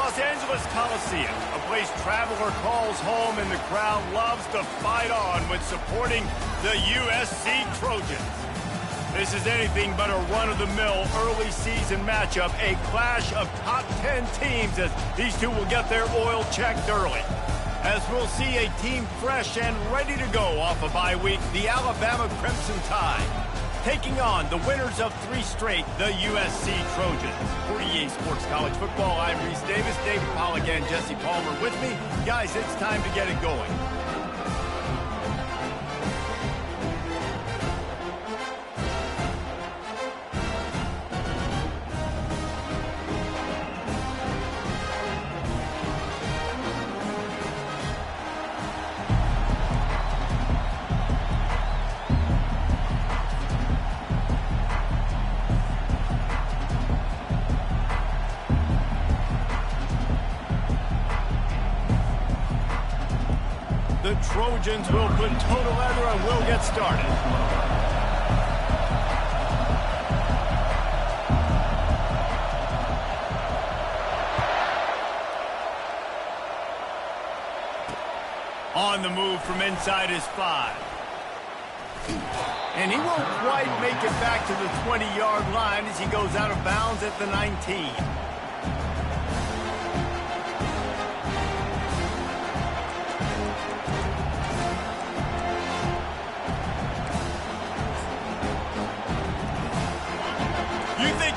Los Angeles Coliseum, a place traveler calls home and the crowd loves to fight on when supporting the USC Trojans. This is anything but a run-of-the-mill early season matchup, a clash of top 10 teams as these two will get their oil checked early. As we'll see a team fresh and ready to go off a bye week, the Alabama Crimson Tide, taking on the winners of 3 straight, the USC Trojans. For EA Sports College Football, I'm Reese Davis, David Pollack and Jesse Palmer with me. Guys, it's time to get it going. The Trojans will put total leather and we'll get started. On the move from inside his 5. And he won't quite make it back to the 20-yard line as he goes out of bounds at the 19.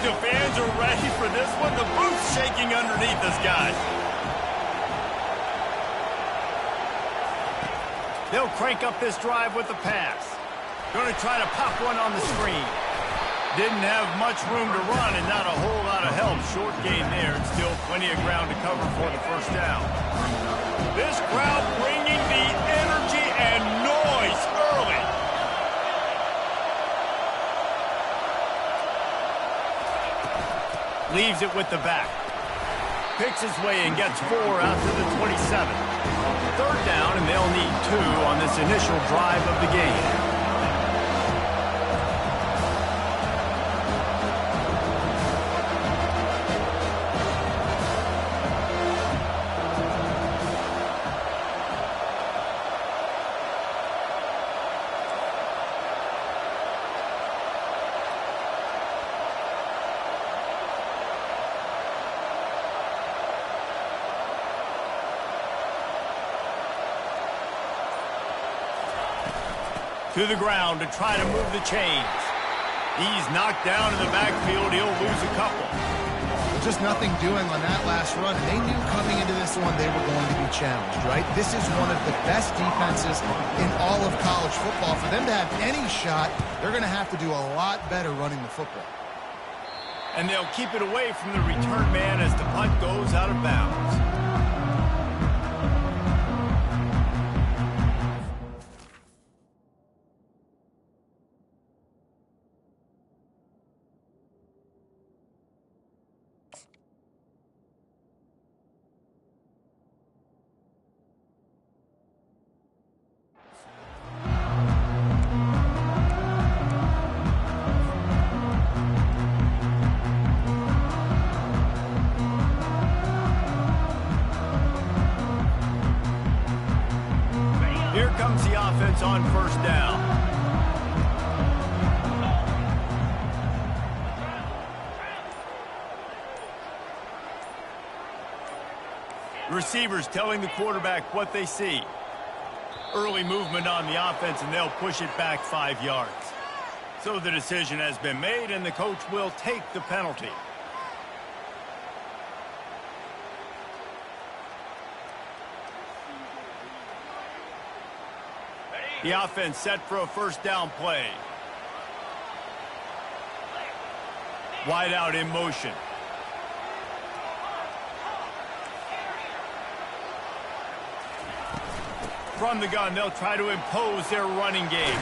The fans are ready for this one. The booth's shaking underneath us, guys. They'll crank up this drive with the pass. Going to try to pop one on the screen. Didn't have much room to run and not a whole lot of help. Short gain there and still plenty of ground to cover for the first down. This crowd bringing the energy and noise early. Leaves it with the back. Picks his way and gets 4 out to the 27. 3rd down, and they'll need 2 on this initial drive of the game. To the ground to try to move the chains. He's knocked down in the backfield. He'll lose a couple. Just nothing doing on that last run. And they knew coming into this one they were going to be challenged, right? This is one of the best defenses in all of college football. For them to have any shot, they're going to have to do a lot better running the football. And they'll keep it away from the return man as the punt goes out of bounds. Here comes the offense on 1st down. Receivers telling the quarterback what they see. Early movement on the offense, and they'll push it back 5 yards. So the decision has been made, and the coach will take the penalty. The offense set for a 1st down play. Wide out in motion. From the gun, they'll try to impose their running game.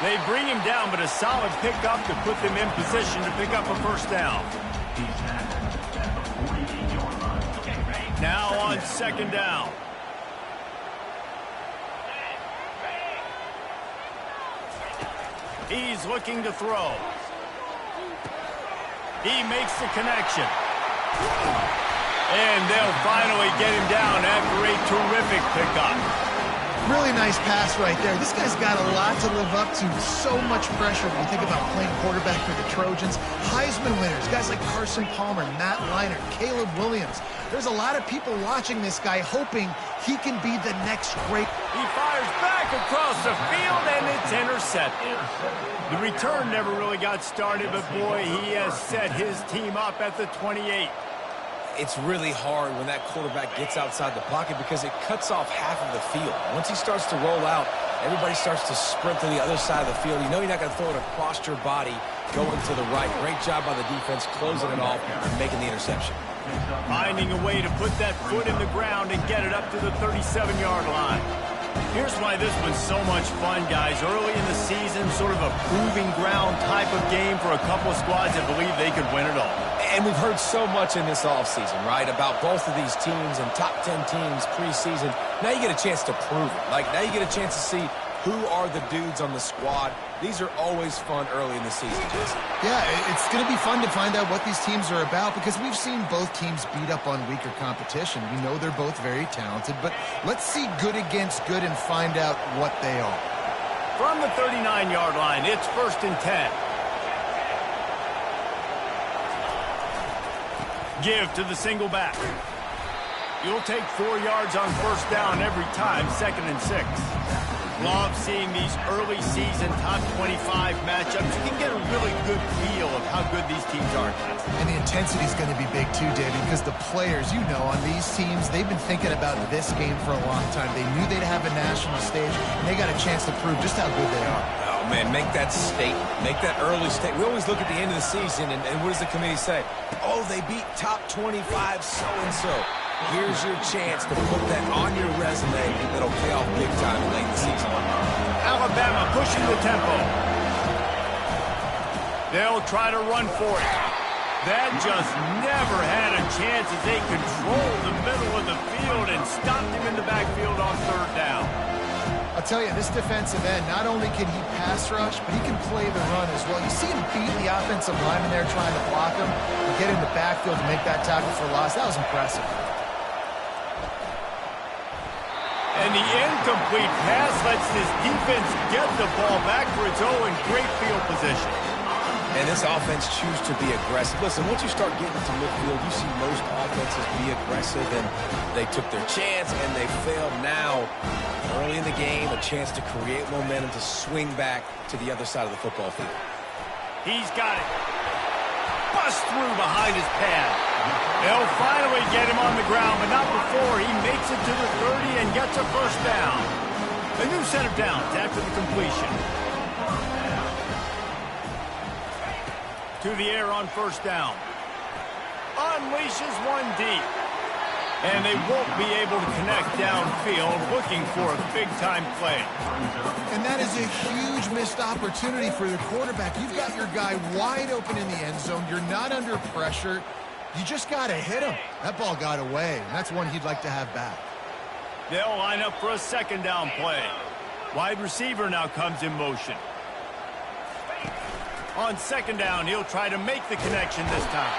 They bring him down, but a solid pickup to put them in position to pick up a 1st down. Now on 2nd down. He's looking to throw. He makes the connection. And they'll finally get him down after a terrific pickup. Really nice pass right there. This guy's got a lot to live up to. So much pressure when you think about playing quarterback for the Trojans. Heisman winners, guys like Carson Palmer, Matt Leinart, Caleb Williams. There's a lot of people watching this guy hoping he can be the next great. He fires back across the field, and it's intercepted. The return never really got started, but boy, he has set his team up at the 28. It's really hard when that quarterback gets outside the pocket because it cuts off half of the field. Once he starts to roll out, everybody starts to sprint to the other side of the field. You know you're not going to throw it across your body going to the right. Great job by the defense closing it off and making the interception. Finding a way to put that foot in the ground and get it up to the 37-yard line. Here's why this one's so much fun, guys. Early in the season, sort of a proving ground type of game for a couple of squads that believe they could win it all. And we've heard so much in this offseason, right, about both of these teams and top 10 teams preseason. Now you get a chance to prove it. Like, now you get a chance to see who are the dudes on the squad. These are always fun early in the season, Jason. Yeah, it's going to be fun to find out what these teams are about because we've seen both teams beat up on weaker competition. We know they're both very talented, but let's see good against good and find out what they are. From the 39-yard line, it's 1st and 10. Give to the single back. You'll take 4 yards on 1st down every time, 2nd and 6. Love seeing these early season top 25 matchups. You can get a really good feel of how good these teams are. And the intensity is going to be big too, David, because the players, you know, on these teams, they've been thinking about this game for a long time. They knew they'd have a national stage, and they got a chance to prove just how good they are. Oh, man, make that statement. Make that early statement. We always look at the end of the season, and what does the committee say? Oh, they beat top 25 so-and-so. Here's your chance to put that on your resume that'll pay off big time late in the season. Alabama pushing the tempo. They'll try to run for it. That just never had a chance as they controlled the middle of the field and stopped him in the backfield on 3rd down. I'll tell you, this defensive end, not only can he pass rush, but he can play the run as well. You see him beat the offensive lineman there trying to block him and get in the backfield to make that tackle for loss. That was impressive. And the incomplete pass lets this defense get the ball back for its own great field position. And this offense choose to be aggressive. Listen, once you start getting to midfield, you see most offenses be aggressive, and they took their chance, and they failed. Now, early in the game, a chance to create momentum to swing back to the other side of the football field. He's got it. Bust through behind his pad. They'll finally get him on the ground, but not before he makes it to the 30 and gets a 1st down. A new set of downs after the completion. To the air on 1st down. Unleashes one deep. And they won't be able to connect downfield, looking for a big-time play. And that is a huge missed opportunity for the quarterback. You've got your guy wide open in the end zone. You're not under pressure. You just got to hit him. That ball got away, and that's one he'd like to have back. They'll line up for a 2nd down play. Wide receiver now comes in motion. On 2nd down, he'll try to make the connection this time.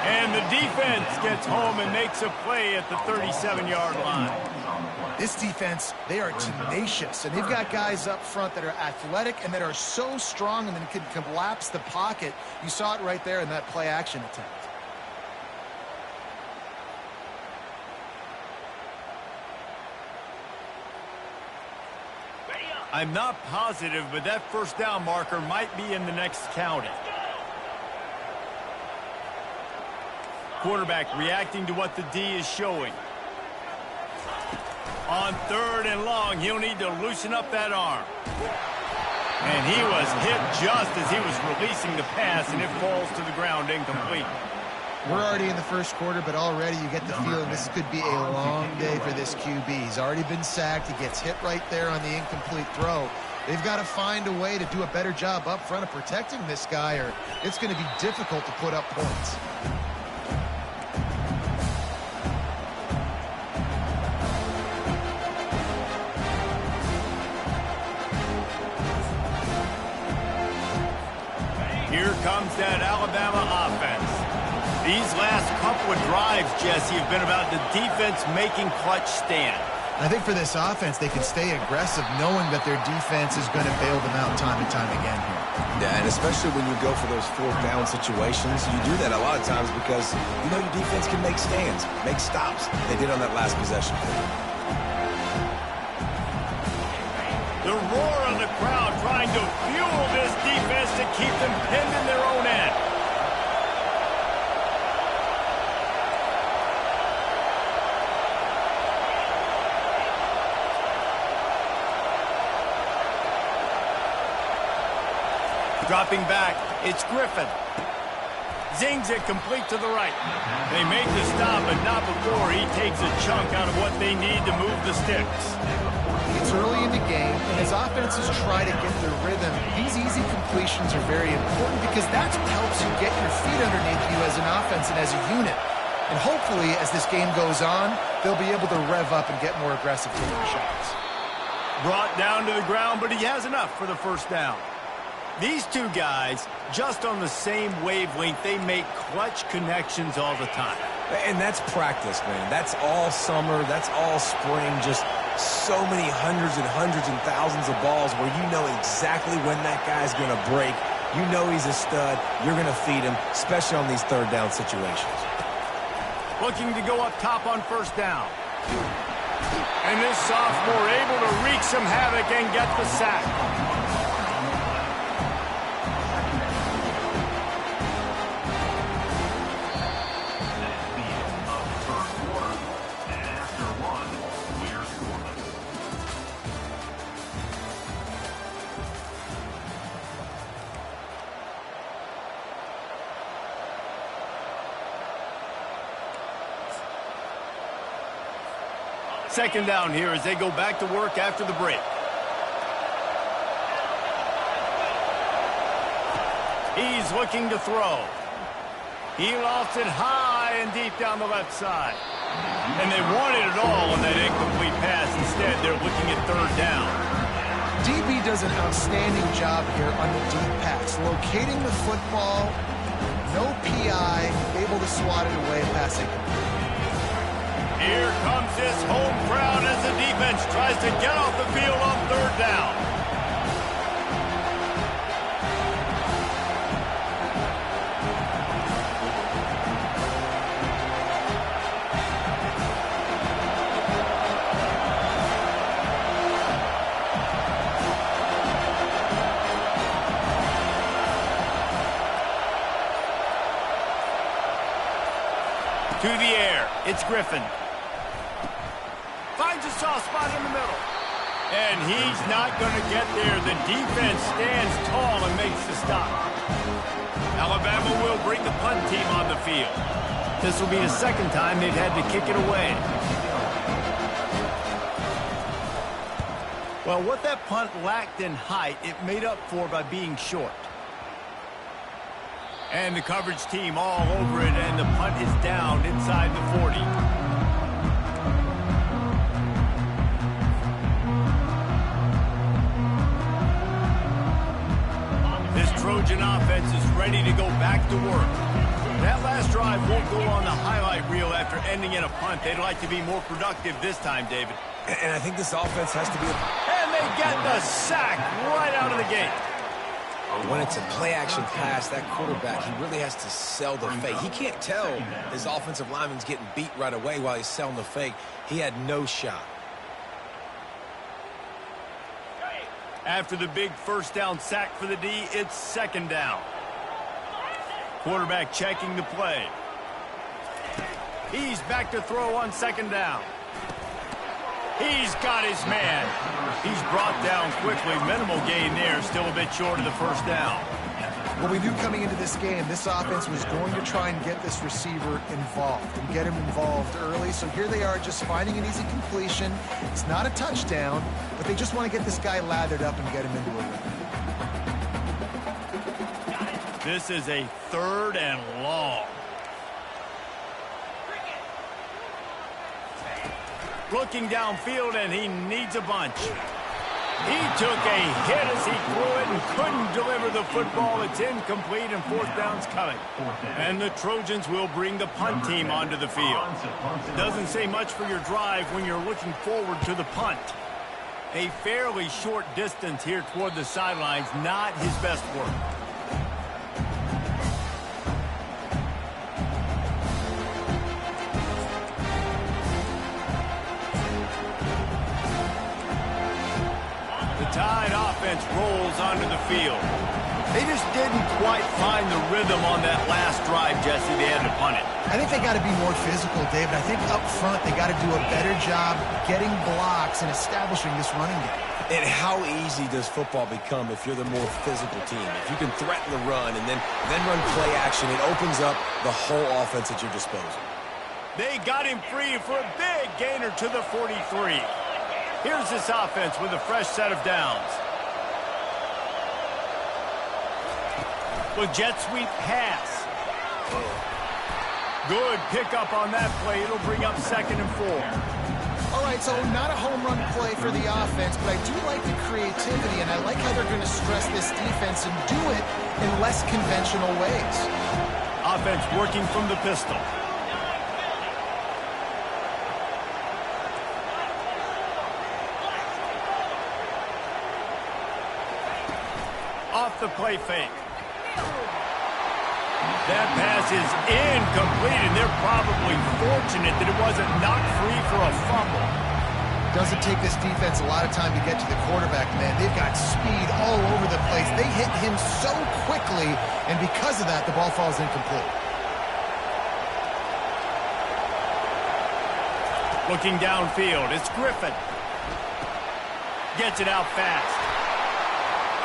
And the defense gets home and makes a play at the 37-yard line. This defense, they are tenacious, and they've got guys up front that are athletic and that are so strong and then can collapse the pocket. You saw it right there in that play-action attempt. I'm not positive, but that 1st down marker might be in the next county. Quarterback reacting to what the D is showing. On 3rd and long, he'll need to loosen up that arm. And he was hit just as he was releasing the pass, and it falls to the ground incomplete. We're already in the 1st quarter, but already you get the feeling this could be a long day for this QB. He's already been sacked. He gets hit right there on the incomplete throw. They've got to find a way to do a better job up front of protecting this guy, or it's going to be difficult to put up points. Here comes that Alabama offense. These last couple of drives, Jesse, have been about the defense making clutch stand. I think for this offense, they can stay aggressive knowing that their defense is going to bail them out time and time again here. Yeah, and especially when you go for those fourth down situations, you do that a lot of times because you know your defense can make stands, make stops. They did on that last possession. The roar of the crowd trying to fuel this defense to keep them pinned in their own end. Dropping back, it's Griffin. Zings it complete to the right. They make the stop, but not before he takes a chunk out of what they need to move the sticks. It's early in the game, and as offenses try to get their rhythm, these easy completions are very important because that's what helps you get your feet underneath you as an offense and as a unit. And hopefully, as this game goes on, they'll be able to rev up and get more aggressive taking shots. Brought down to the ground, but he has enough for the first down. These two guys, just on the same wavelength, they make clutch connections all the time. And that's practice, man. That's all summer. That's all spring. Just so many hundreds and thousands of balls where you know exactly when that guy's going to break. You know he's a stud. You're going to feed him, especially on these third down situations. Looking to go up top on first down. And this sophomore able to wreak some havoc and get the sack. Second down here as they go back to work after the break. He's looking to throw. He lofts it high and deep down the left side. And they wanted it all on that incomplete pass. Instead, they're looking at third down. DB does an outstanding job here on the deep pass. Locating the football, no PI, able to swat it away, passing. Here comes this home crowd as the defense tries to get off the field on third down. To the air, it's Griffin. Finds a soft spot in the middle. And he's not going to get there. The defense stands tall and makes the stop. Alabama will bring the punt team on the field. This will be the second time they've had to kick it away. Well, what that punt lacked in height, it made up for by being short. And the coverage team all over it, and the punt is down inside the 40. Trojan offense is ready to go back to work. That last drive won't go on the highlight reel after ending in a punt. They'd like to be more productive this time, David. And I think this offense has to be... And they get the sack right out of the gate. When it's a play-action pass, that quarterback, he really has to sell the fake. He can't tell his offensive lineman's getting beat right away while he's selling the fake. He had no shot. After the big first down sack for the D, it's second down. Quarterback checking the play. He's back to throw on second down. He's got his man. He's brought down quickly. Minimal gain there, still a bit short of the first down. Well, we knew coming into this game, this offense was going to try and get this receiver involved and get him involved early. So here they are just finding an easy completion. It's not a touchdown, but they just want to get this guy lathered up and get him into a rhythm. This is a third and long. Looking downfield, and he needs a bunch. He took a hit as he threw it and couldn't deliver the football. It's incomplete and fourth down's coming. And the Trojans will bring the punt team onto the field. Doesn't say much for your drive when you're looking forward to the punt. A fairly short distance here toward the sidelines, not his best work. The Tide offense rolls onto the field. They just didn't quite find the rhythm on that last drive, Jesse. They had to punt it. I think they got to be more physical, David. I think up front they got to do a better job getting blocks and establishing this running game. And how easy does football become if you're the more physical team? If you can threaten the run and then run play action, it opens up the whole offense at your disposal. They got him free for a big gainer to the 43. Here's this offense with a fresh set of downs. With jet sweep pass. Good pickup on that play. It'll bring up 2nd and 4. All right, so not a home run play for the offense, but I do like the creativity, and I like how they're going to stress this defense and do it in less conventional ways. Offense working from the pistol. Off the play fake. That pass is incomplete, and they're probably fortunate that it wasn't knocked free for a fumble. Doesn't take this defense a lot of time to get to the quarterback, man. They've got speed all over the place. They hit him so quickly, and because of that, the ball falls incomplete. Looking downfield, it's Griffin. Gets it out fast.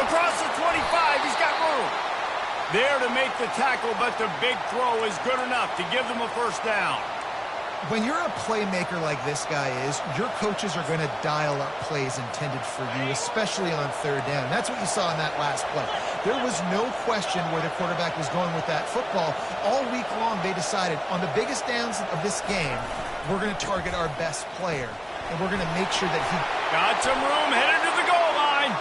Across the 25, he's got room. There to make the tackle, but the big throw is good enough to give them a first down. When you're a playmaker like this guy is, your coaches are going to dial up plays intended for you, especially on 3rd down. That's what you saw in that last play. There was no question where the quarterback was going with that football. All week long, they decided on the biggest downs of this game, we're going to target our best player, and we're going to make sure that he got some room, headed to the goal line,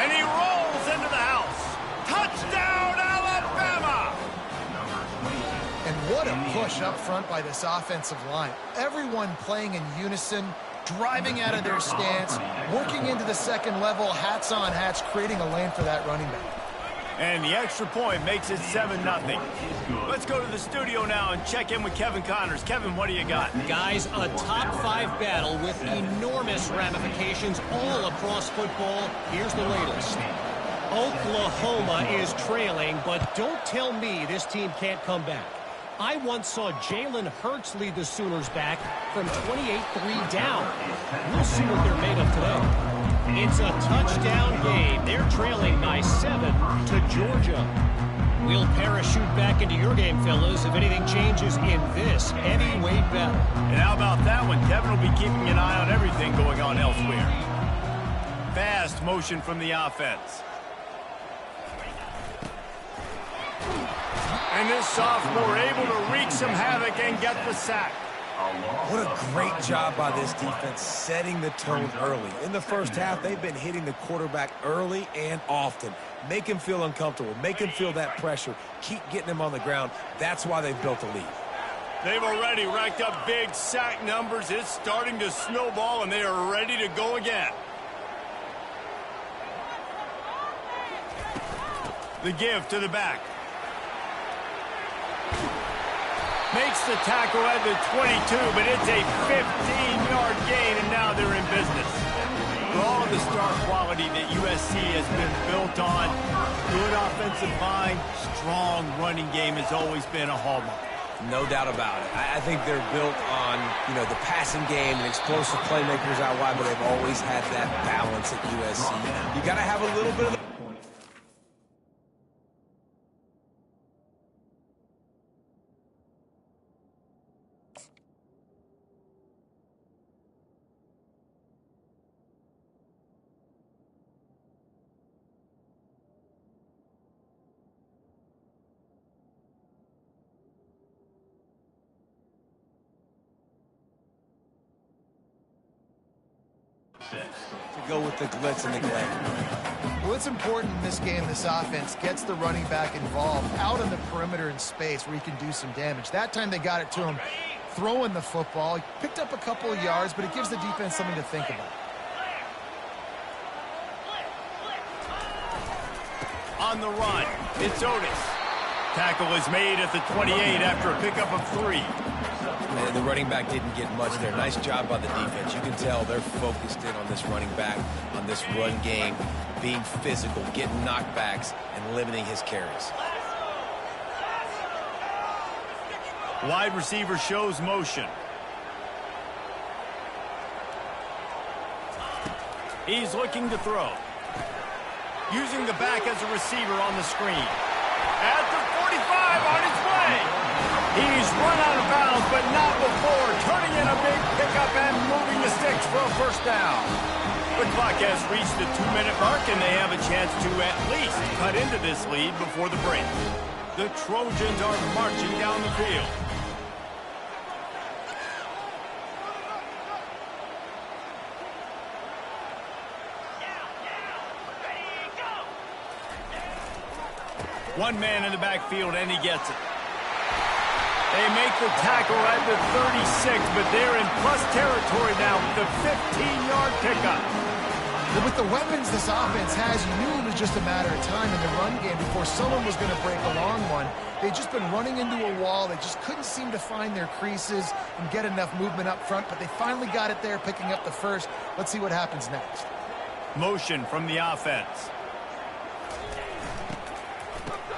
and he rolls into the house. Touchdown, Alabama! And what a push up front by this offensive line. Everyone playing in unison, driving out of their stance, working into the second level, hats on hats, creating a lane for that running back. And the extra point makes it 7-0. Let's go to the studio now and check in with Kevin Connors. Kevin, what do you got? Guys, a top 5 battle with enormous ramifications all across football. Here's the latest. Oklahoma is trailing, but don't tell me this team can't come back. I once saw Jalen Hurts lead the Sooners back from 28-3 down. We'll see what they're made of today. It's a touchdown game. They're trailing by 7 to Georgia. We'll parachute back into your game, fellas, if anything changes in this heavyweight battle. And how about that one? Kevin will be keeping an eye on everything going on elsewhere. Fast motion from the offense. And this sophomore able to wreak some havoc and get the sack. What a great job by this defense setting the tone early. In the first half, they've been hitting the quarterback early and often. Make him feel uncomfortable. Make him feel that pressure. Keep getting him on the ground. That's why they've built a lead. They've already racked up big sack numbers. It's starting to snowball, and they are ready to go again. The give to the back. Makes the tackle at the 22, but it's a 15-yard gain, and now they're in business. For all of the star quality that USC has been built on, good offensive line, strong running game has always been a hallmark. No doubt about it. I think they're built on, the passing game and explosive playmakers out wide, but they've always had that balance at USC. You got to have a little bit of to go with the glitz and the glare. Well, it's important in this game, this offense gets the running back involved out on the perimeter in space where he can do some damage. That time they got it to him throwing the football. He picked up a couple of yards, but it gives the defense something to think about. On the run, it's Otis. Tackle is made at the 28 after a pickup of 3. And the running back didn't get much there. Nice job by the defense. You can tell they're focused in on this running back, on this run game, being physical, getting knockbacks, and limiting his carries. Wide receiver shows motion. He's looking to throw. Using the back as a receiver on the screen. At the 45, on his way. He's run out of bounds, but not before turning in a big pickup and moving the sticks for a first down. The clock has reached the 2-minute mark, and they have a chance to at least cut into this lead before the break. The Trojans are marching down the field. One man in the backfield, and he gets it. They make the tackle at the 36, but they're in plus territory now with the 15-yard pickup. But with the weapons this offense has, you knew it was just a matter of time in the run game before someone was going to break a long one. They'd just been running into a wall. They just couldn't seem to find their creases and get enough movement up front, but they finally got it there, picking up the first. Let's see what happens next. Motion from the offense.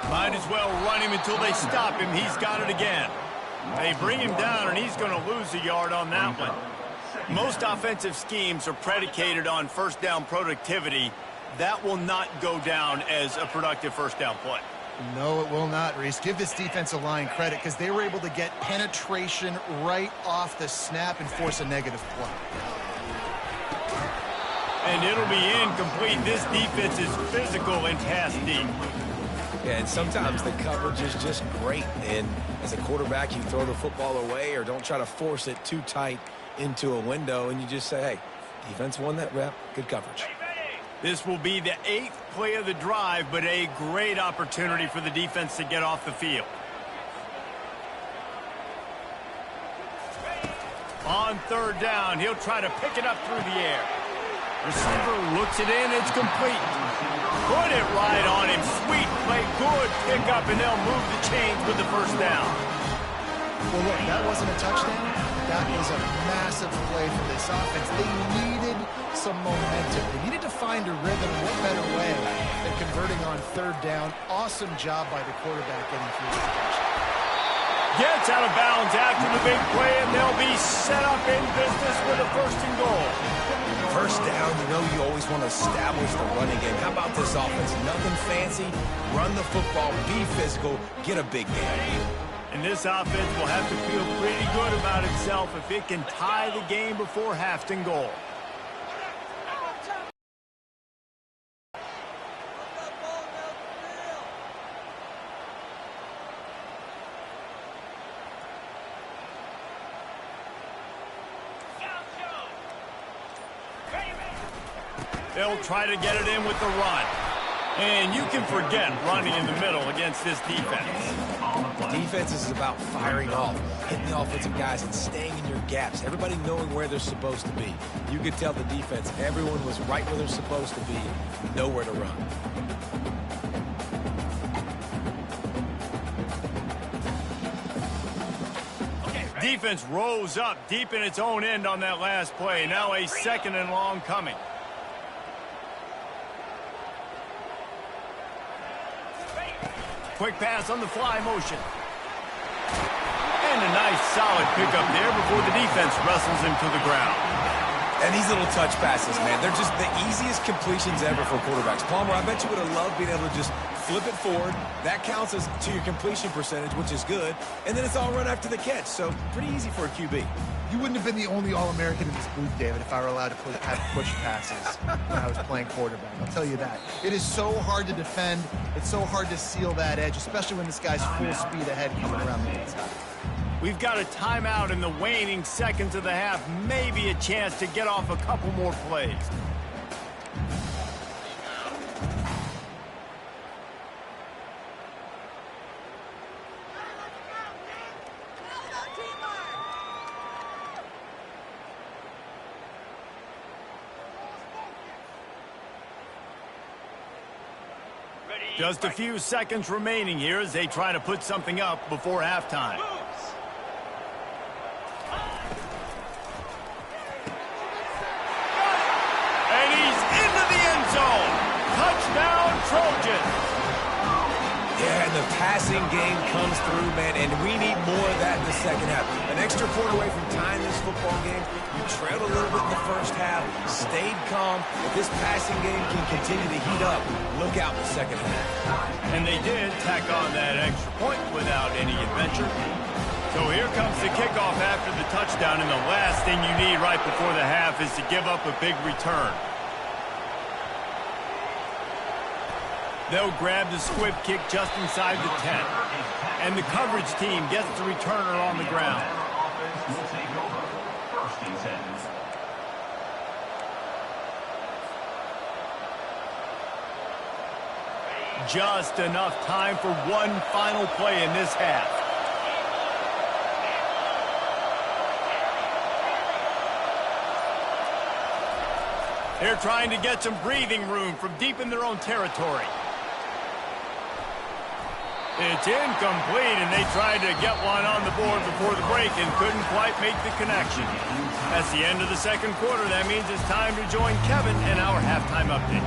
Might as well run him until they stop him. He's got it again. They bring him down, and he's going to lose a yard on that one. Most offensive schemes are predicated on first down productivity. That will not go down as a productive first down play. No, it will not, Reese. Give this defensive line credit because they were able to get penetration right off the snap and force a negative play. And it'll be incomplete. This defense is physical and pass deep. Yeah, and sometimes the coverage is just great. And as a quarterback, you throw the football away or don't try to force it too tight into a window, and you just say, hey, defense won that rep. Good coverage. This will be the 8th play of the drive, but a great opportunity for the defense to get off the field. On third down, he'll try to pick it up through the air. Receiver looks it in. It's complete. Put it right on him. Sweet play. Good pickup, and they'll move the chains with the first down. Well, look, that wasn't a touchdown. That was a massive play for this offense. They needed some momentum. They needed to find a rhythm. What better way than converting on third down? Awesome job by the quarterback getting through the catch. Gets out of bounds after the big play, and they'll be set up in business with a first and goal. First down, you know you always want to establish the running game. How about this offense? Nothing fancy. Run the football, be physical, get a big game. And this offense will have to feel pretty good about itself if it can tie the game before half and goal. They'll try to get it in with the run. And you can forget running in the middle against this defense. Defense is about firing off, hitting the offensive guys and staying in your gaps. Everybody knowing where they're supposed to be. You could tell the defense, everyone was right where they're supposed to be, nowhere to run. Defense rose up deep in its own end on that last play. Now a second and long coming. Quick pass on the fly motion. And a nice solid pickup there before the defense wrestles him to the ground. And these little touch passes, man, they're just the easiest completions ever for quarterbacks. Palmer, I bet you would have loved being able to just flip it forward. That counts as to your completion percentage, which is good. And then it's all run after the catch, so pretty easy for a QB. You wouldn't have been the only All-American in this booth, David, if I were allowed to have push passes when I was playing quarterback. I'll tell you that. It is so hard to defend. It's so hard to seal that edge, especially when this guy's full speed ahead coming around the inside. We've got a timeout in the waning seconds of the half. Maybe a chance to get off a couple more plays. Just a few seconds remaining here as they try to put something up before halftime. And he's into the end zone. Touchdown, Trojans. Yeah, and the passing game comes through, man, and we need more of that in the second half. An extra point away from tying this football game. You trailed a little bit in the first half, stayed calm. If this passing game can continue to heat up, look out in the second half. And they did tack on that extra point without any adventure. So here comes the kickoff after the touchdown, and the last thing you need right before the half is to give up a big return. They'll grab the squib kick just inside the 10. And the coverage team gets the returner on the ground. Just enough time for one final play in this half. They're trying to get some breathing room from deep in their own territory. It's incomplete, and they tried to get one on the board before the break and couldn't quite make the connection. That's the end of the second quarter. That means it's time to join Kevin in our halftime update.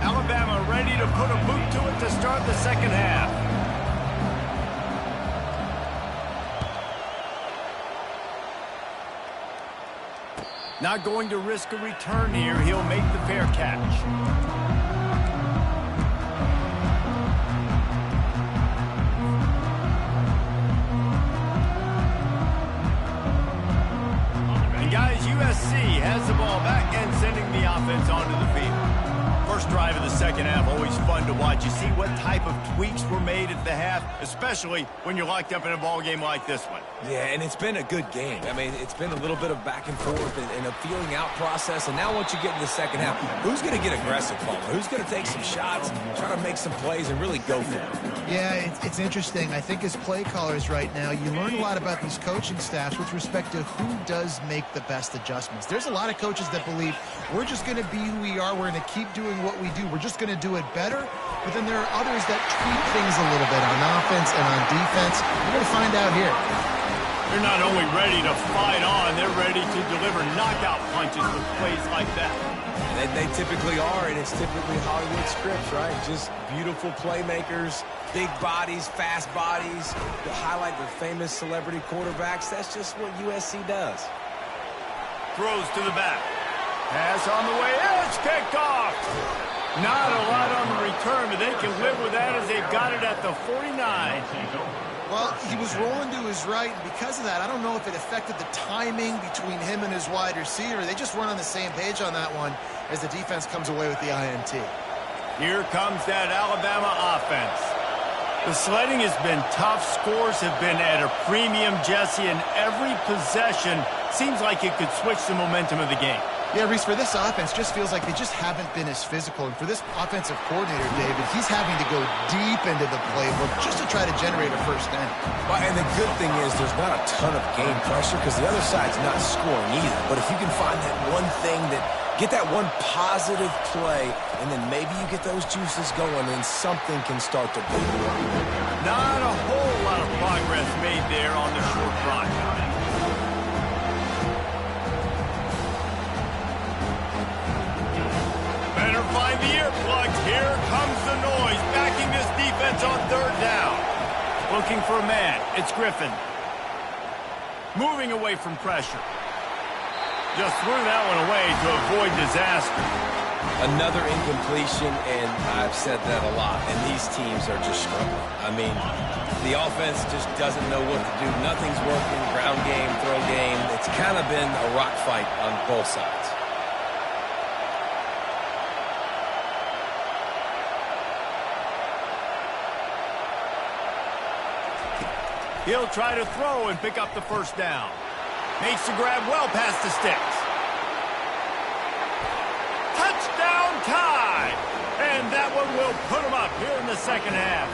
Alabama ready to put a boot to it to start the second half. Not going to risk a return here. He'll make the fair catch. And guys, USC has the ball back and sending the offense onto the field. First drive of the second half, always fun to watch. You see what type of tweaks were made at the half, especially when you're locked up in a ball game like this one. Yeah, and it's been a good game. I mean, it's been a little bit of back and forth and a feeling out process. And now once you get in the second half, who's going to get aggressive, Palmer? Who's going to take some shots, try to make some plays, and really go for it? Yeah, it's interesting. I think as play callers right now, you learn a lot about these coaching staffs with respect to who does make the best adjustments. There's a lot of coaches that believe we're just going to be who we are. We're going to keep doing what we do. We're just going to do it better. But then there are others that tweak things a little bit on offense and on defense. We're going to find out here. They're not only ready to fight on, they're ready to deliver knockout punches with plays like that. They typically are, and it's typically Hollywood scripts, right? Just beautiful playmakers, big bodies, fast bodies, to highlight the famous celebrity quarterbacks. That's just what USC does. Throws to the back. Pass on the way. It's picked off. Not a lot on the return, but they can live with that as they've got it at the 49. Well, he was rolling to his right, and because of that, I don't know if it affected the timing between him and his wide receiver. They just weren't on the same page on that one as the defense comes away with the INT. Here comes that Alabama offense. The sledding has been tough. Scores have been at a premium, Jesse, and every possession seems like it could switch the momentum of the game. Yeah, Reese, for this offense, just feels like they just haven't been as physical. And for this offensive coordinator, David, he's having to go deep into the playbook just to try to generate a first down. Well, and the good thing is there's not a ton of game pressure because the other side's not scoring either. But if you can find that one thing get that one positive play, and then maybe you get those juices going, and something can start to build. Not a whole lot of progress made there on the short drive. Better find the earplugs. Here comes the noise, backing this defense on third down. Looking for a man. It's Griffin. Moving away from pressure. Just threw that one away to avoid disaster. Another incompletion, and I've said that a lot, and these teams are just struggling. I mean, the offense just doesn't know what to do. Nothing's working. Ground game, throw game. It's kind of been a rock fight on both sides. He'll try to throw and pick up the first down. Makes the grab well past the sticks. Touchdown tie! And that one will put him up here in the second half.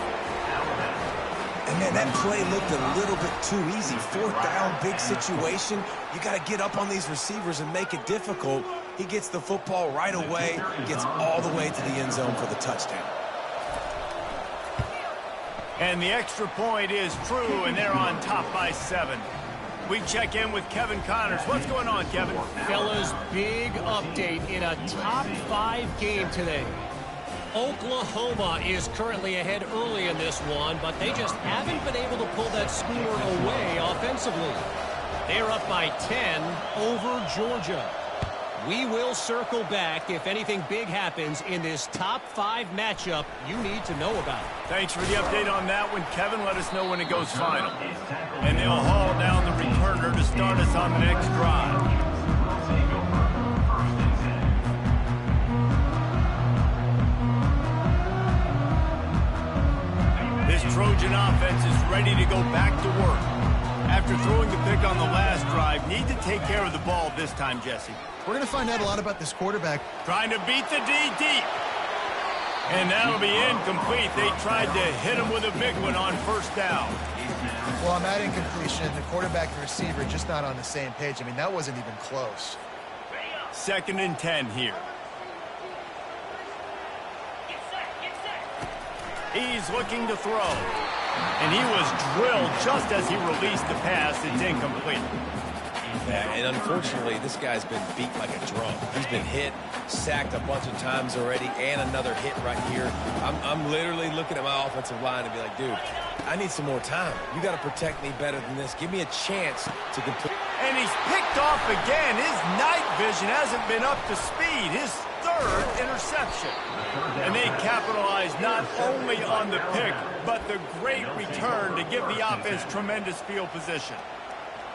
And man, that play looked a little bit too easy. Fourth down, big situation. You got to get up on these receivers and make it difficult. He gets the football right away, gets all the way to the end zone for the touchdown. And the extra point is true, and they're on top by 7. We check in with Kevin Connors. What's going on, Kevin? Fellas, big update in a top 5 game today. Oklahoma is currently ahead early in this one, but they just haven't been able to pull that score away offensively. They're up by 10 over Georgia. We will circle back if anything big happens in this top 5 matchup you need to know about. Thanks for the update on that one, Kevin. Let us know when it goes final. And they'll haul down the returner to start us on the next drive. This Trojan offense is ready to go back to work. After throwing the pick on the last drive, need to take care of the ball this time, Jesse. We're going to find out a lot about this quarterback. Trying to beat the D deep. And that'll be incomplete. They tried to hit him with a big one on first down. Well, on that incompletion, the quarterback and receiver just not on the same page. I mean, that wasn't even close. 2nd and 10 here. He's looking to throw. And he was drilled just as he released the pass. It's incomplete. Yeah, and unfortunately, this guy's been beat like a drum. He's been hit, sacked a bunch of times already, and another hit right here. I'm literally looking at my offensive line and be like, dude, I need some more time. You got to protect me better than this. Give me a chance to complete. And he's picked off again. His night vision hasn't been up to speed. His 3rd interception. And they capitalize not only on the pick, but the great return to give the offense tremendous field position.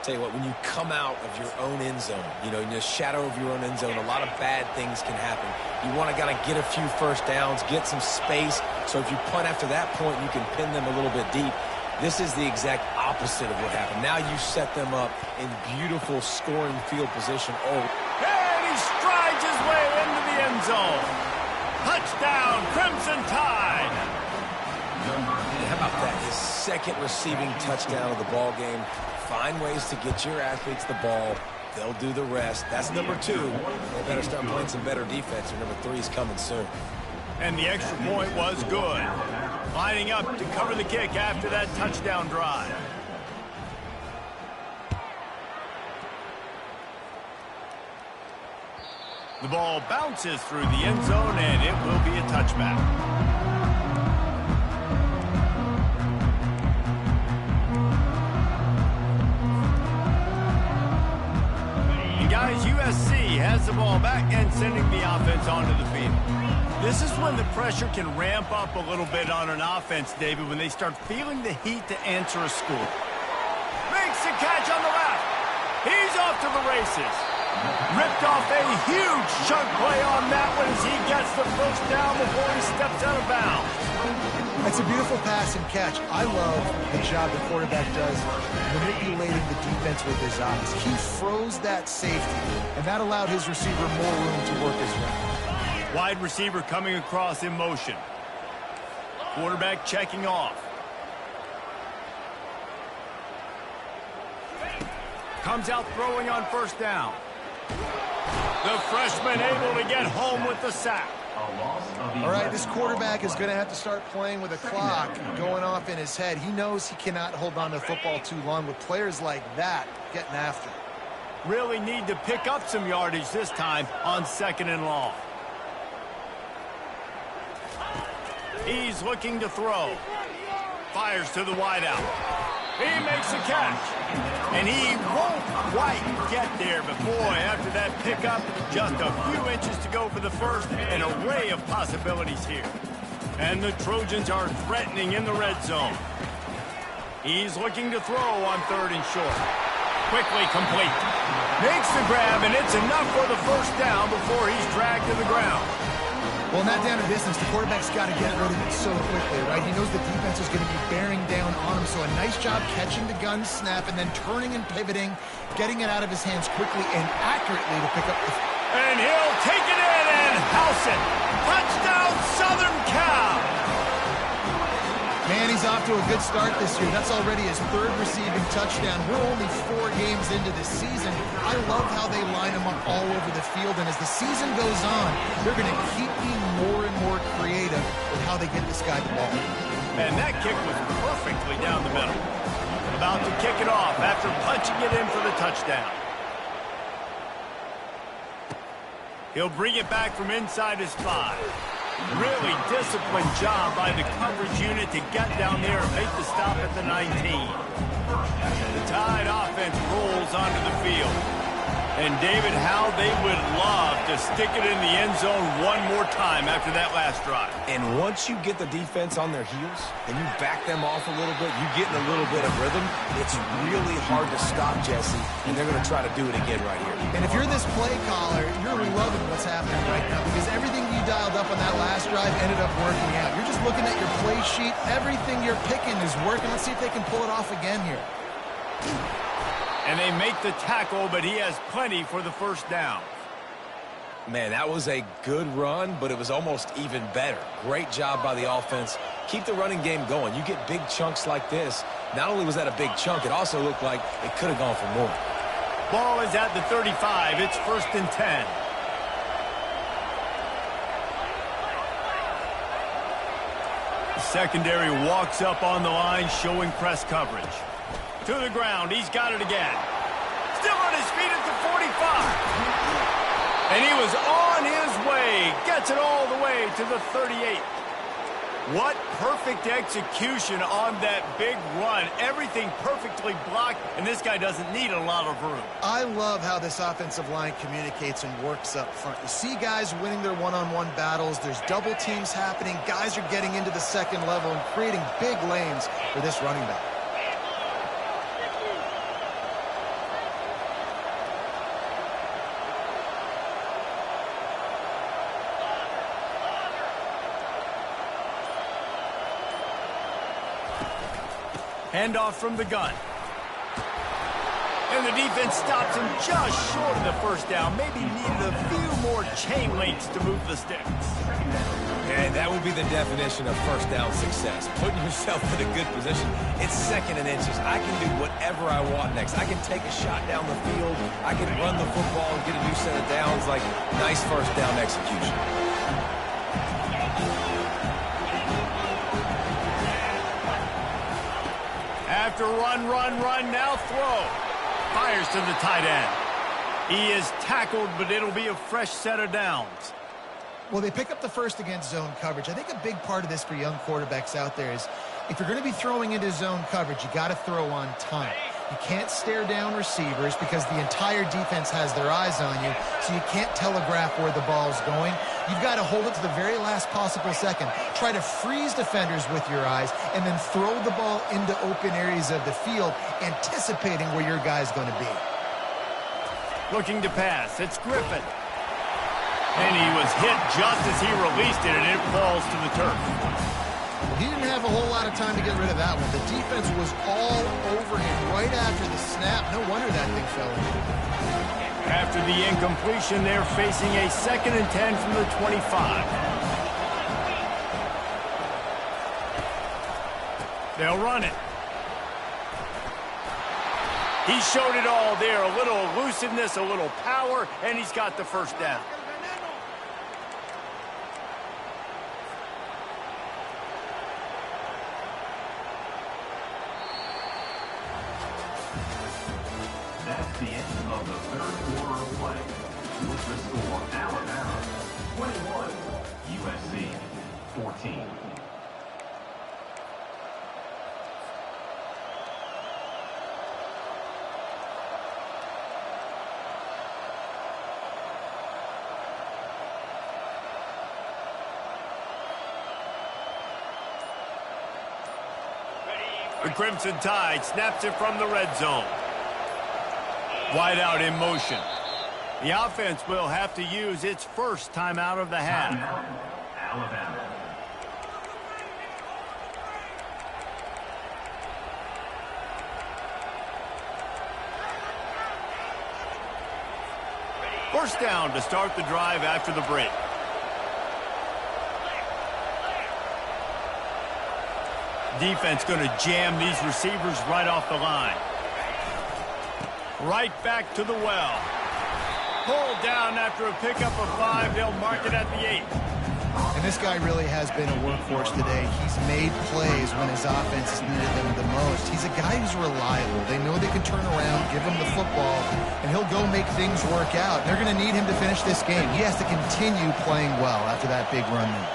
Tell you what, when you come out of your own end zone, you know, in the shadow of your own end zone, a lot of bad things can happen. You want to kind of get a few first downs, get some space, so if you punt after that point, you can pin them a little bit deep. This is the exact opposite of what happened. Now you set them up in beautiful scoring field position. Oh, and he strides his way into the end zone. Touchdown, Crimson Tide. How about that? His 2nd receiving touchdown of the ball game. Find ways to get your athletes the ball. They'll do the rest. That's number 2. They better start playing some better defense, or number 3 is coming soon. And the extra point was good. Lining up to cover the kick after that touchdown drive. The ball bounces through the end zone, and it will be a touchback. Guys, USC has the ball back and sending the offense onto the field. This is when the pressure can ramp up a little bit on an offense, David, when they start feeling the heat to answer a score. Makes the catch on the left. He's off to the races. Ripped off a huge chunk play on that one as he gets the first down before he steps out of bounds. It's a beautiful pass and catch. I love the job the quarterback does manipulating the defense with his eyes. He froze that safety, and that allowed his receiver more room to work his route. Wide receiver coming across in motion. Quarterback checking off. Comes out throwing on first down. The freshman able to get home with the sack. All right, this quarterback is going to have to start playing with a clock going off in his head. He knows he cannot hold on to the football too long with players like that getting after him. Really need to pick up some yardage this time on 2nd and long. He's looking to throw. Fires to the wideout. He makes a catch. And he won't quite get there, but boy, after that pickup, just a few inches to go for the first. An array of possibilities here. And the Trojans are threatening in the red zone. He's looking to throw on 3rd and short. Quickly complete. Makes the grab, and it's enough for the first down before he's dragged to the ground. Well, in that down and distance, the quarterback's got to get rid of it so quickly, right? He knows the defense is going to be bearing down on him, so a nice job catching the gun snap and then turning and pivoting, getting it out of his hands quickly and accurately to pick up the... And he'll take it in and house it. Touchdown, Southern Cal. Man, he's off to a good start this year. That's already his 3rd receiving touchdown. We're only 4 games into the season. I love how they line him up all over the field, and as the season goes on, they're going to keep being more and more creative with how they get this guy the ball. And that kick was perfectly down the middle. About to kick it off after punching it in for the touchdown. He'll bring it back from inside his 5. Really disciplined job by the coverage unit to get down there and make the stop at the 19. The Tide offense rolls onto the field. And David, how they would love to stick it in the end zone one more time after that last drive. And once you get the defense on their heels and you back them off a little bit, you get in a little bit of rhythm, it's really hard to stop, Jesse, and they're going to try to do it again right here. And if you're this play caller, you're loving what's happening right now because everything you dialed up on that last drive ended up working out. You're just looking at your play sheet. Everything you're picking is working. Let's see if they can pull it off again here. And they make the tackle, but he has plenty for the first down. Man, that was a good run, but it was almost even better. Great job by the offense. Keep the running game going. You get big chunks like this. Not only was that a big chunk, it also looked like it could have gone for more. Ball is at the 35. It's 1st and 10. The secondary walks up on the line, showing press coverage. To the ground. He's got it again. Still on his feet at the 45. And he was on his way. Gets it all the way to the 38. What perfect execution on that big run. Everything perfectly blocked, and this guy doesn't need a lot of room. I love how this offensive line communicates and works up front. You see guys winning their one-on-one battles. There's double teams happening. Guys are getting into the second level and creating big lanes for this running back. Handoff from the gun. And the defense stops him just short of the first down. Maybe needed a few more chain links to move the sticks. And that would be the definition of first down success. Putting yourself in a good position. It's 2nd and inches. I can do whatever I want next. I can take a shot down the field. I can run the football and get a new set of downs. Like, nice first down execution. After run, now throw. Fires to the tight end. He is tackled, but it'll be a fresh set of downs. Well, they pick up the first against zone coverage. I think a big part of this for young quarterbacks out there is if you're going to be throwing into zone coverage, you got to throw on time. You can't stare down receivers because the entire defense has their eyes on you, so you can't telegraph where the ball's going. You've got to hold it to the very last possible second. Try to freeze defenders with your eyes and then throw the ball into open areas of the field, anticipating where your guy's going to be. Looking to pass. It's Griffin. And he was hit just as he released it, and it falls to the turf. He didn't have a whole lot of time to get rid of that one. The defense was all over him right after the snap. No wonder that thing fell in. After the incompletion, they're facing a 2nd and 10 from the 25. They'll run it. He showed it all there. A little elusiveness, a little power, and he's got the first down. That's the end of the 3rd quarter of play. With the score, Alabama 21, USC 14. The Crimson Tide snaps it from the red zone. Wide out in motion. The offense will have to use its first timeout of the half. Alabama. First down to start the drive after the break. Defense going to jam these receivers right off the line. Right back to the well. Pulled down after a pickup of 5. They'll mark it at the 8. And this guy really has been a workhorse today. He's made plays when his offense has needed them the most. He's a guy who's reliable. They know they can turn around, give him the football, and he'll go make things work out. They're going to need him to finish this game. He has to continue playing well after that big run there.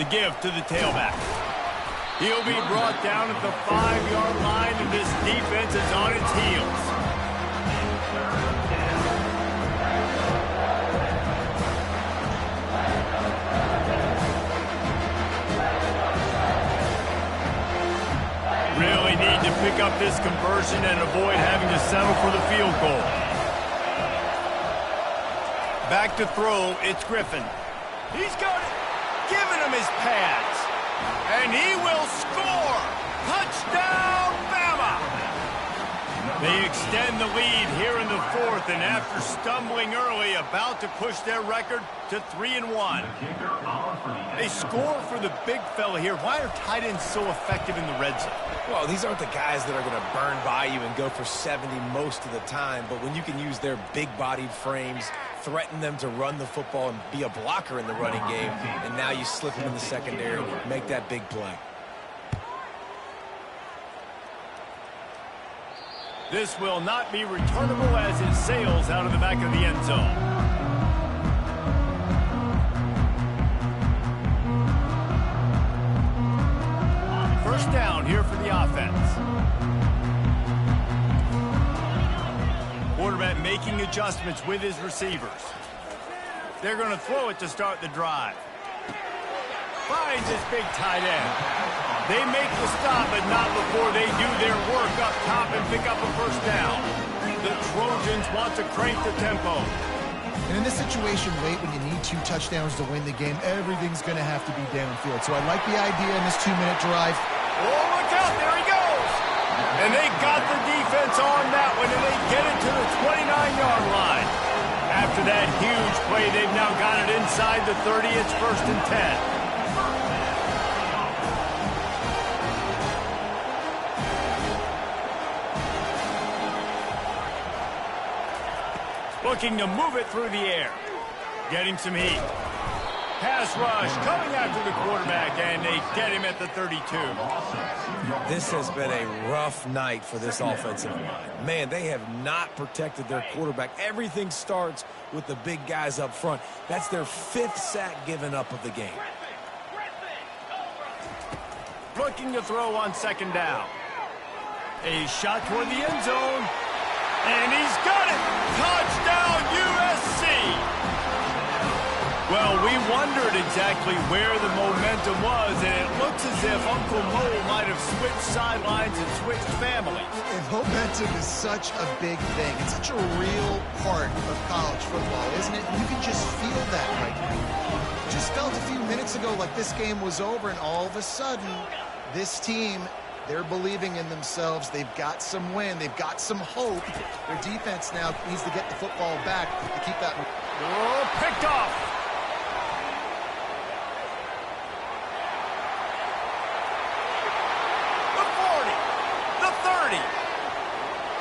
The give to the tailback. He'll be brought down at the 5-yard line, and this defense is on its heels. Really need to pick up this conversion and avoid having to settle for the field goal. Back to throw, it's Griffin. He's got it, giving him his pads. And he will score! Touchdown, Bama! They extend the lead here in the fourth, and after stumbling early, about to push their record to 3-1. They score for the big fella here. Why are tight ends so effective in the red zone? Well, these aren't the guys that are going to burn by you and go for 70 most of the time, but when you can use their big-bodied frames, threaten them to run the football and be a blocker in the running game, and now you slip them in the secondary, make that big play. This will not be returnable as it sails out of the back of the end zone. First down here for the offense. Quarterback making adjustments with his receivers. They're going to throw it to start the drive. Finds his big tight end. They make the stop, but not before they do their work up top and pick up a first down. The Trojans want to crank the tempo. And in this situation late when you need 2 touchdowns to win the game, everything's going to have to be downfield. So I like the idea in this 2-minute drive. Oh, look out, there he goes. And they got the defense on that one, and they get it to the 29-yard line. After that huge play, they've now got it inside the 30. It's 1st and 10. Looking to move it through the air. Getting some heat. Pass rush coming after the quarterback, and they get him at the 32. This has been a rough night for this offensive line. Man, they have not protected their quarterback. Everything starts with the big guys up front. That's their 5th sack given up of the game. Looking to throw on 2nd down. A shot toward the end zone. And he's got it! Touchdown, USC! Well, we wondered exactly where the momentum was, and it looks as if Uncle Mo might have switched sidelines and switched families. And momentum is such a big thing. It's such a real part of college football, isn't it? You can just feel that right now. Just felt a few minutes ago like this game was over, and all of a sudden, this team, they're believing in themselves. They've got some wind. They've got some hope. Their defense now needs to get the football back to keep that. Oh, picked off. The 40. The 30.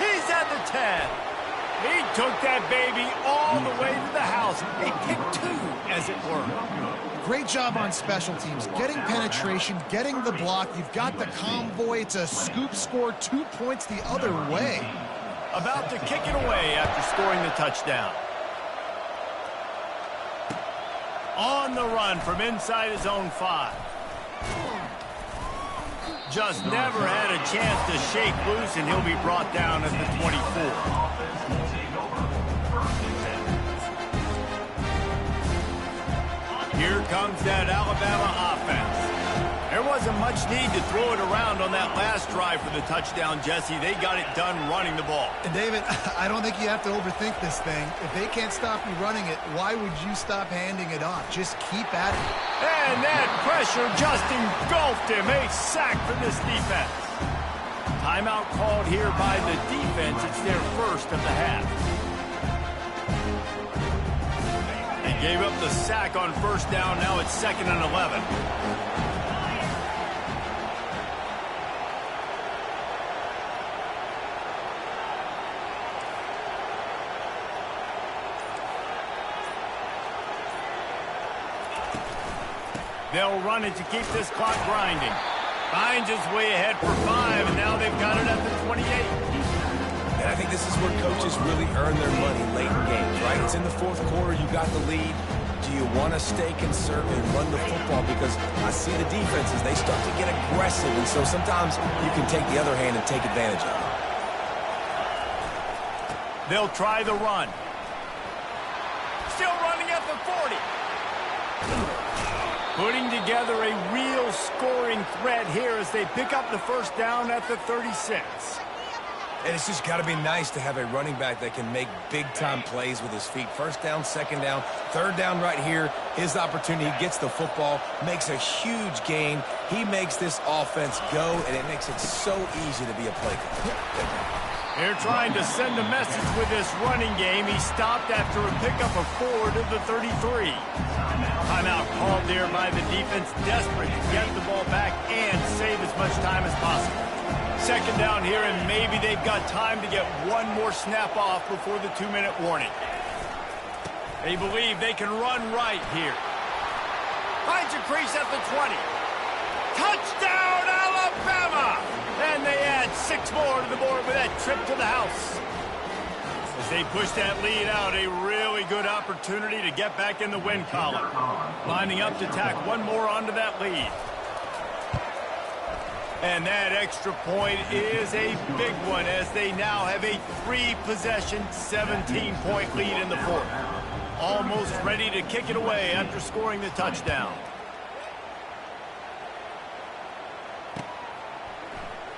He's at the 10. He took that baby all the way to the house. He picked 2, as it were. Great job on special teams, getting penetration, getting the block. You've got the convoy. It's a scoop score, 2 points the other way. About to kick it away after scoring the touchdown. On the run from inside his own 5. Just never had a chance to shake loose, and he'll be brought down at the 24. Here comes that Alabama offense. There wasn't much need to throw it around on that last drive for the touchdown, Jesse. They got it done running the ball. And David, I don't think you have to overthink this thing. If they can't stop you running it, why would you stop handing it off? Just keep at it. And that pressure just engulfed him. A sack for this defense. Timeout called here by the defense. It's their first of the half. Gave up the sack on 1st down. Now it's 2nd and 11. They'll run it to keep this clock grinding. Finds his way ahead for 5, and now they've got it at the 28. And I think this is where coaches really earn their money late in games, right? It's in the fourth quarter. You got the lead. Do you want to stay conservative and run the football? Because I see the defenses, they start to get aggressive, and so sometimes you can take the other hand and take advantage of it. They'll try the run. Still running at the 40. Putting together a real scoring threat here as they pick up the first down at the 36. And it's just got to be nice to have a running back that can make big-time plays with his feet. First down, second down, third down right here. His opportunity, he gets the football, makes a huge gain. He makes this offense go, and it makes it so easy to be a play caller. They're trying to send a message with this running game. He stopped after a pickup of 4 to the 33. Timeout called there by the defense, desperate to get the ball back and save as much time as possible. Second down here, and maybe they've got time to get one more snap off before the 2-minute warning. They believe they can run right here. Finds a crease at the 20. Touchdown, Alabama! And they add 6 more to the board with that trip to the house. As they push that lead out, a really good opportunity to get back in the win column. Lining up to tack one more onto that lead. And that extra point is a big one as they now have a 3-possession, 17-point lead in the fourth. Almost ready to kick it away after scoring the touchdown.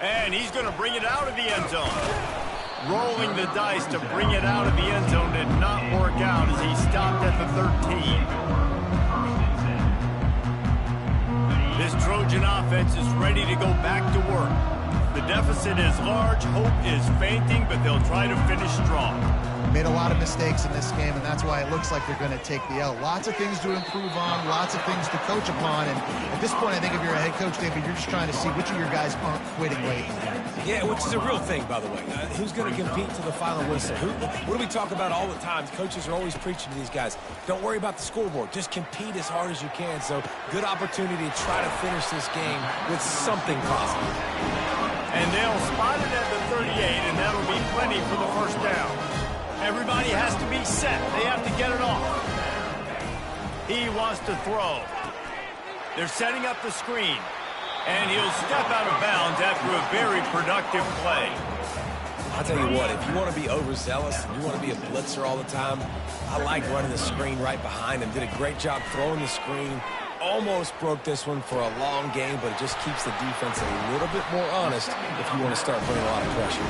And he's going to bring it out of the end zone. Rolling the dice to bring it out of the end zone did not work out as he stopped at the 13. This Trojan offense is ready to go back to work. The deficit is large, hope is fainting, but they'll try to finish strong. Made a lot of mistakes in this game, and that's why it looks like they're going to take the L. Lots of things to improve on, lots of things to coach upon, and at this point, I think if you're a head coach, David, you're just trying to see which of your guys aren't quitting late in the game. Yeah, which is a real thing, by the way. Who's going to compete to the final whistle? What do we talk about all the time? Coaches are always preaching to these guys. Don't worry about the scoreboard. Just compete as hard as you can. So, good opportunity to try to finish this game with something positive. And they'll spot it at the 38, and that'll be plenty for the first down. Everybody has to be set. They have to get it off. He wants to throw. They're setting up the screen. And he'll step out of bounds after a very productive play. I'll tell you what, if you want to be overzealous and you want to be a blitzer all the time, I like running the screen right behind him. Did a great job throwing the screen. Almost broke this one for a long game, but it just keeps the defense a little bit more honest if you want to start putting a lot of pressure.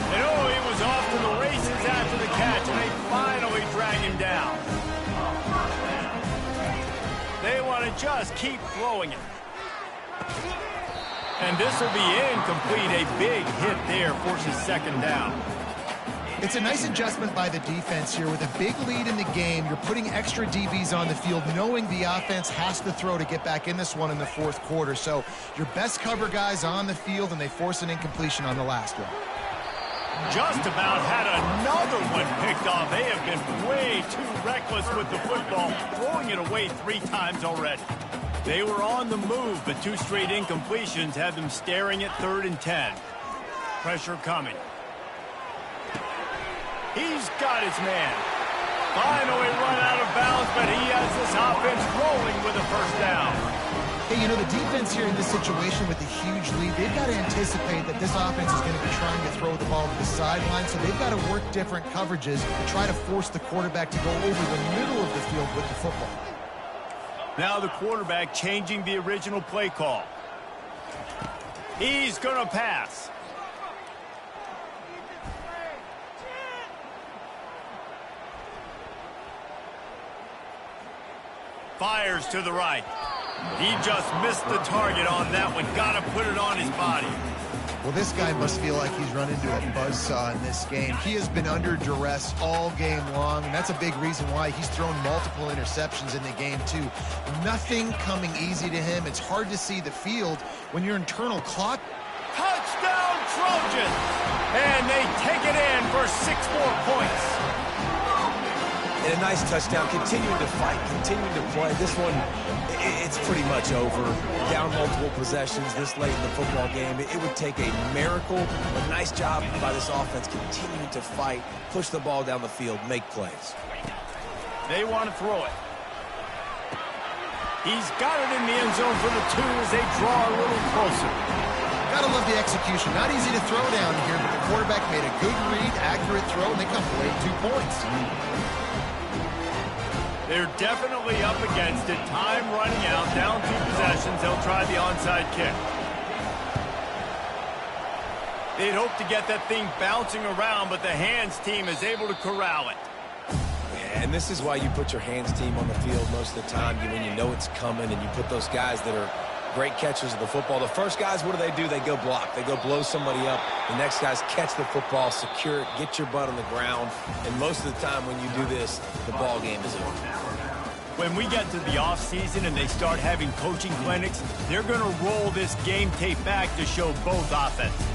And oh, he was off to the races after the catch, and they finally drag him down. They want to just keep throwing it. And this will be incomplete. A big hit there forces second down. It's a nice adjustment by the defense here. With a big lead in the game, you're putting extra DBs on the field, knowing the offense has to throw to get back in this one in the fourth quarter. So your best cover guys on the field, and they force an incompletion on the last one. Just about had another one picked off. They have been way too reckless with the football, throwing it away 3 times already. They were on the move, but 2 straight incompletions had them staring at 3rd and 10. Pressure coming. He's got his man. Finally run out of bounds, but he has this offense rolling with a first down. Hey, you know, the defense here in this situation with a huge lead, they've got to anticipate that this offense is going to be trying to throw the ball to the sideline, so they've got to work different coverages to try to force the quarterback to go over the middle of the field with the football. Now the quarterback changing the original play call. He's going to pass. Fires to the right. He just missed the target on that one. Got to put it on his body. Well, this guy must feel like he's run into a buzzsaw in this game. He has been under duress all game long, and that's a big reason why he's thrown multiple interceptions in the game, too. Nothing coming easy to him. It's hard to see the field when your internal clock. Touchdown, Trojans! And they take it in for 6 more points. And a nice touchdown, continuing to fight, continuing to play. This one, it's pretty much over. Down multiple possessions this late in the football game. It would take a miracle. A nice job by this offense continuing to fight, push the ball down the field, make plays. They want to throw it. He's got it in the end zone for the 2 as they draw a little closer. Gotta love the execution. Not easy to throw down here, but the quarterback made a good read, accurate throw, and they come away 2 points. They're definitely up against it. Time running out, down 2 possessions. They'll try the onside kick. They'd hope to get that thing bouncing around, but the hands team is able to corral it. And this is why you put your hands team on the field most of the time when you know it's coming, and you put those guys that are great catchers of the football. The first guys, what do? They go block. They go blow somebody up. The next guys catch the football, secure it, get your butt on the ground. And most of the time when you do this, the ball game is over. When we get to the offseason and they start having coaching clinics, they're going to roll this game tape back to show both offenses.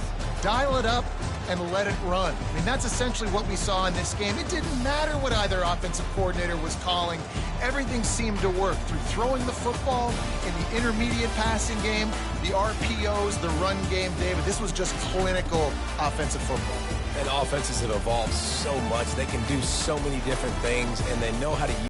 Dial it up and let it run. I mean, that's essentially what we saw in this game. It didn't matter what either offensive coordinator was calling. Everything seemed to work through throwing the football in the intermediate passing game, the RPOs, the run game, David. This was just clinical offensive football. And offenses have evolved so much. They can do so many different things, and they know how to use